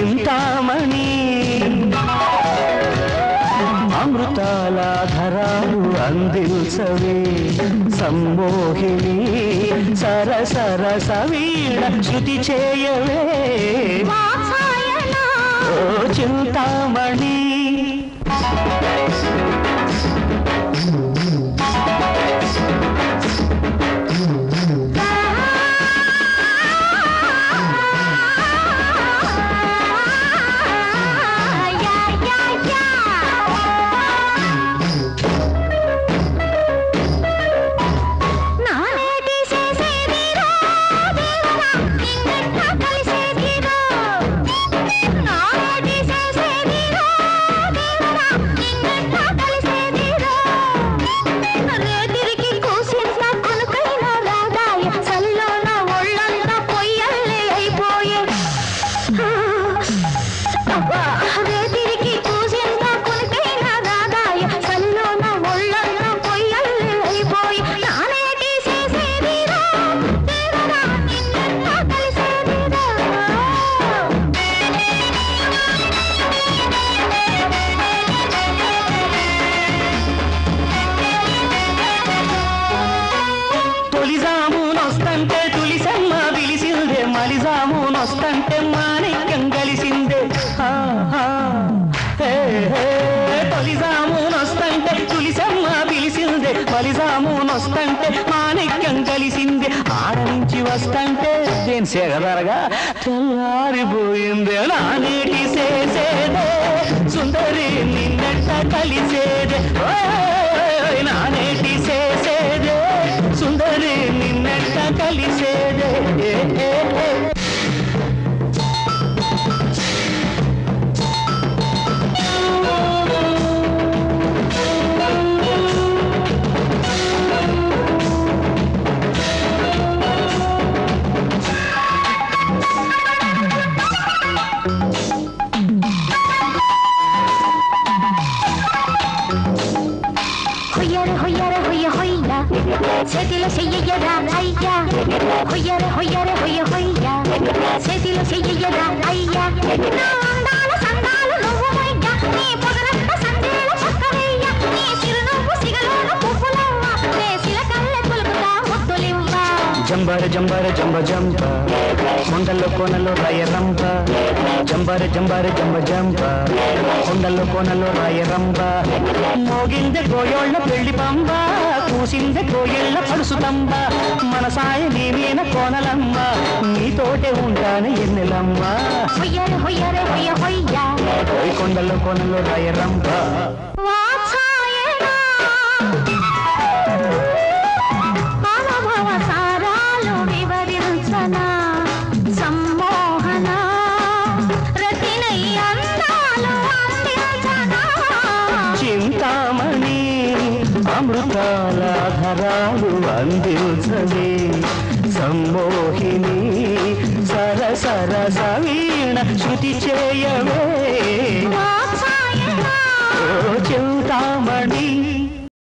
చింతామణి అమృతాల ధరాలు అందించవే సమ్మోహిని సరసర సవీణ శృతి చేయవే ఓ చింతామణి మలిజామునొస్తంటే మాణిక్యం కలిసిందే తొలిజామునొస్తంటే తులిసమ్మ పిలిసిందే మలిజామునొస్తంటే మాణిక్యం కలిసిందే ఆడ నుంచి వస్తంటే దేని సేగదరగా తెల్లారిపోయిందే నానేటి చేసేదే సుందరి నిన్నెట్ట కలిసేదే నానేటి చేసేదే సుందరి నిన్నెట్ట కలిసేదే చేతిలో చెయ్యరా అయ్యా హొయ్యర హొయ్యర హొయ్య హొయ్య చేతిలో చెయ్యరా అయ్యా నా అందాల సందాలు నువ్వు అయ్యా నీ పొగరంత సందేల చక్కవయ్య నీ చిరునవ్వు సిగలోన పువ్వులవ్వ వేసిన కళ్ళె పులుకుతా ముద్దులివ్వ జంబర జంబర జంబ జంబ కొండల్లో కోనలో రాయరంబ జంబర జంబర జంబ జంబ కొండల్లో కోనలో రాయరంబ మోగిందె గోయోళ్ళ పెళ్లి పంబ కూసిందె కోయిళ్ళ పడుసుతంబ మన సాయ నీవీన కోనలమ్మ నీతోటే ఉంటాను ఎన్నెలమ్మ హొయ్యర హొయ్యర హొయ్య హొయ్య కొండల్లో కోనలో రాయరంబ చింతామణి అమృతాల ధరాలు అందించవే సమ్మోహిని సరసర సవీణ శృతి చేయవే